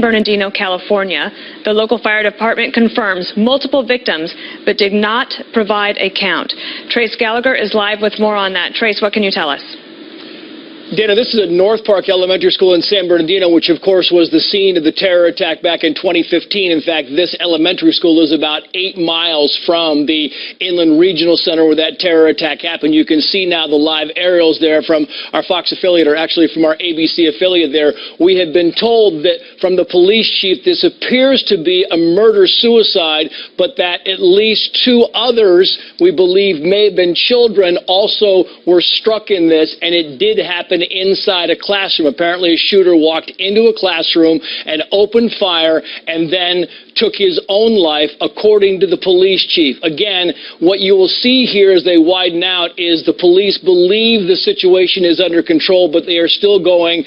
Bernardino, California. The local fire department confirms multiple victims, but did not provide a count. Trace Gallagher is live with more on that. Trace, what can you tell us? Dana, this is at North Park Elementary School in San Bernardino, which, of course, was the scene of the terror attack back in 2015. In fact, this elementary school is about 8 miles from the Inland Regional Center where that terror attack happened. You can see now the live aerials there from our Fox affiliate, or actually from our ABC affiliate there. We have been told that from the police chief this appears to be a murder-suicide, but that at least 2 others, we believe may have been children, also were struck in this, and it did happen inside a classroom. Apparently a shooter walked into a classroom and opened fire and then took his own life, according to the police chief. Again, what you will see here as they widen out is the police believe the situation is under control, but they are still going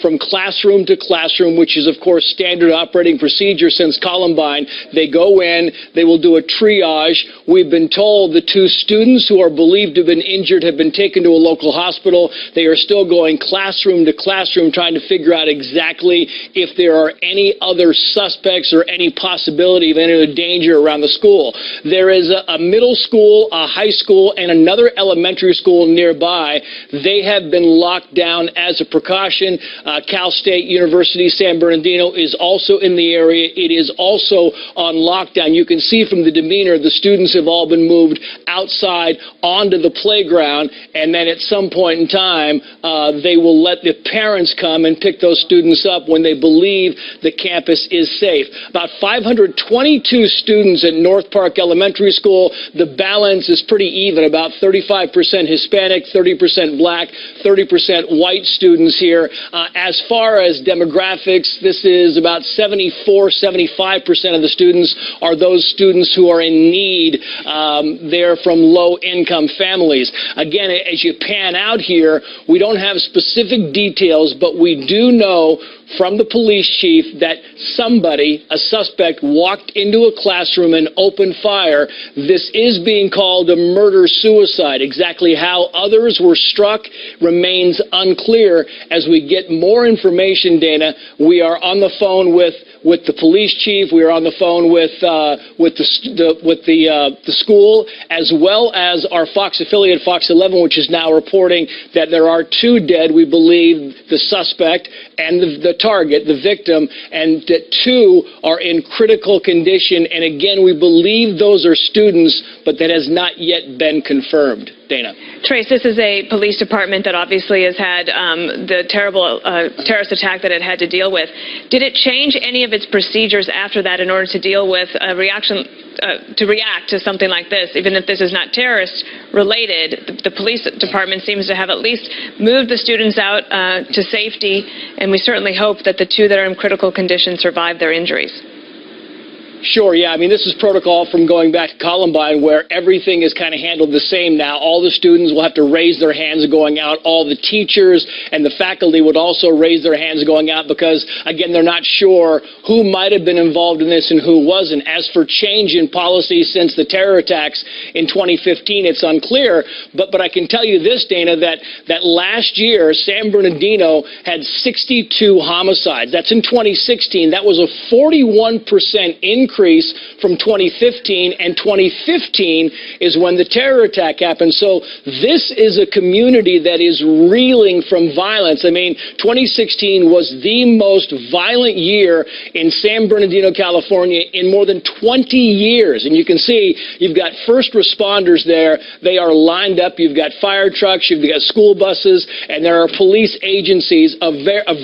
from classroom to classroom, which is, of course, standard operating procedure since Columbine. They go in, they will do a triage. We've been told the 2 students who are believed to have been injured have been taken to a local hospital. They are still going classroom to classroom trying to figure out exactly if there are any other suspects or any possibility of any other danger around the school. There is a middle school, a high school, and another elementary school nearby. They have been locked down as a precaution. Cal State University San Bernardino is also in the area. It is also on lockdown. You can see from the demeanor the students have all been moved outside onto the playground, and then at some point in time they will let the parents come and pick those students up when they believe the campus is safe. About 522 students at North Park Elementary School. The balance is pretty even, about 35% Hispanic, 30% black, 30% white students here. As far as demographics, this is about 74-75% of the students are those students who are in need. They're from low-income families. Again, as you pan out here, we don't have specific details, but we do know from the police chief that somebody, a suspect, walked into a classroom and opened fire. This is being called a murder-suicide. Exactly how others were struck remains unclear. As we get more information, Dana, we are on the phone with the police chief. We are on the phone with the school, as well as our Fox affiliate, Fox 11, which is now reporting that there are 2 dead. We believe the suspect and the target, the victim, and that 2 are in critical condition. And again, we believe those are students, but that has not yet been confirmed. Dana. Trace, this is a police department that obviously has had the terrible terrorist attack that it had to deal with. Did it change any of its procedures after that in order to deal with a reaction, to react to something like this? Even if this is not terrorist related, the police department seems to have at least moved the students out to safety, and we certainly hope that the 2 that are in critical condition survive their injuries. Sure, yeah. I mean, this is protocol from going back to Columbine, where everything is kind of handled the same now. All the students will have to raise their hands going out. All the teachers and the faculty would also raise their hands going out because, again, they're not sure who might have been involved in this and who wasn't. As for change in policy since the terror attacks in 2015, it's unclear. But I can tell you this, Dana, that last year, San Bernardino had 62 homicides. That's in 2016. That was a 41% increase from 2015, and 2015 is when the terror attack happened. So this is a community that is reeling from violence. I mean, 2016 was the most violent year in San Bernardino, California in more than 20 years. And you can see you've got first responders there. They are lined up. You've got fire trucks, you've got school buses, and there are police agencies, a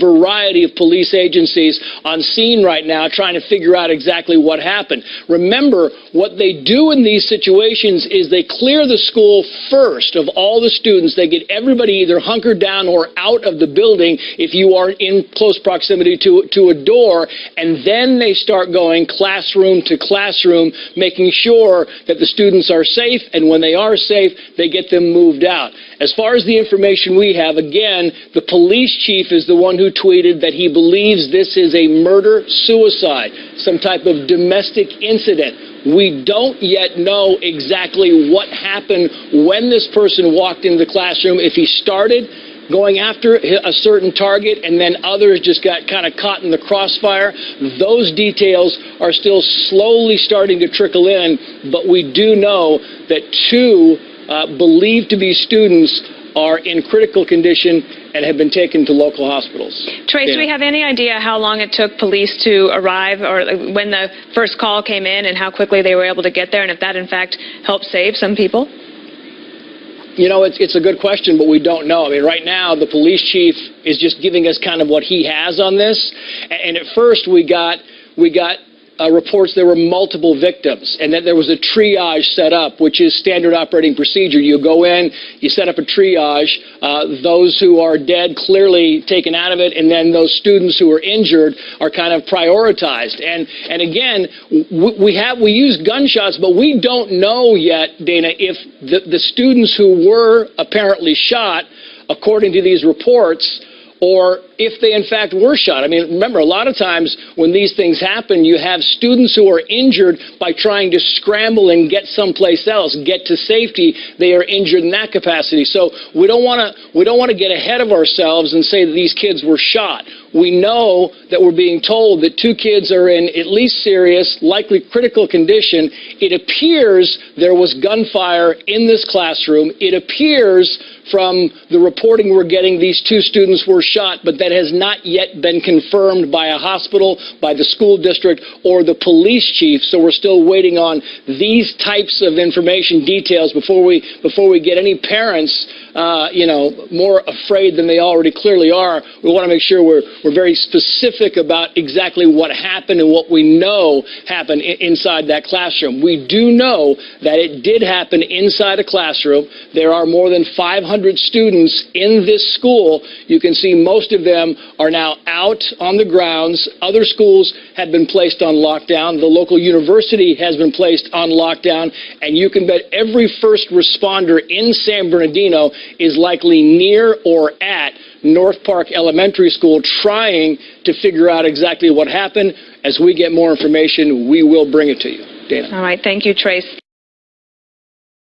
variety of police agencies on scene right now trying to figure out exactly what happened. Remember, what they do in these situations is they clear the school first of all the students. They get everybody either hunkered down or out of the building if you are in close proximity to a door, and then they start going classroom to classroom, making sure that the students are safe, and when they are safe, they get them moved out. As far as the information we have, again, the police chief is the one who tweeted that he believes this is a murder-suicide, some type of domestic incident. We don't yet know exactly what happened when this person walked into the classroom, if he started going after a certain target, and then others just got kind of caught in the crossfire. Those details are still slowly starting to trickle in, but we do know that 2 believed to be students are in critical condition and have been taken to local hospitals. Trace, do we have any idea how long it took police to arrive, or when the first call came in, and how quickly they were able to get there, and if that in fact helped save some people? You know, it's a good question, but we don't know. I mean, right now, the police chief is just giving us kind of what he has on this. And at first, we got reports there were multiple victims, and that there was a triage set up, which is standard operating procedure. You go in, you set up a triage, those who are dead clearly taken out of it, and then those students who are injured are kind of prioritized. And again, we use gunshots, but we don't know yet, Dana, if the students who were apparently shot, according to these reports, or if they in fact were shot. I mean, remember, a lot of times when these things happen, you have students who are injured by trying to scramble and get someplace else, get to safety. They are injured in that capacity. So we don't want to get ahead of ourselves and say that these kids were shot. We know that we're being told that 2 kids are in at least serious, likely critical condition. It appears there was gunfire in this classroom. It appears from the reporting we're getting these 2 students were shot, but that has not yet been confirmed by a hospital, by the school district, or the police chief. So we're still waiting on these types of information, details, before we get any parents more afraid than they already clearly are. We want to make sure we're very specific about exactly what happened and what we know happened inside that classroom. We do know that it did happen inside a classroom. There are more than 500 students in this school. You can see most of them are now out on the grounds. Other schools have been placed on lockdown. The local university has been placed on lockdown. And you can bet every first responder in San Bernardino is likely near or at North Park Elementary School trying to figure out exactly what happened. As we get more information, we will bring it to you. Dana. All right. Thank you, Trace.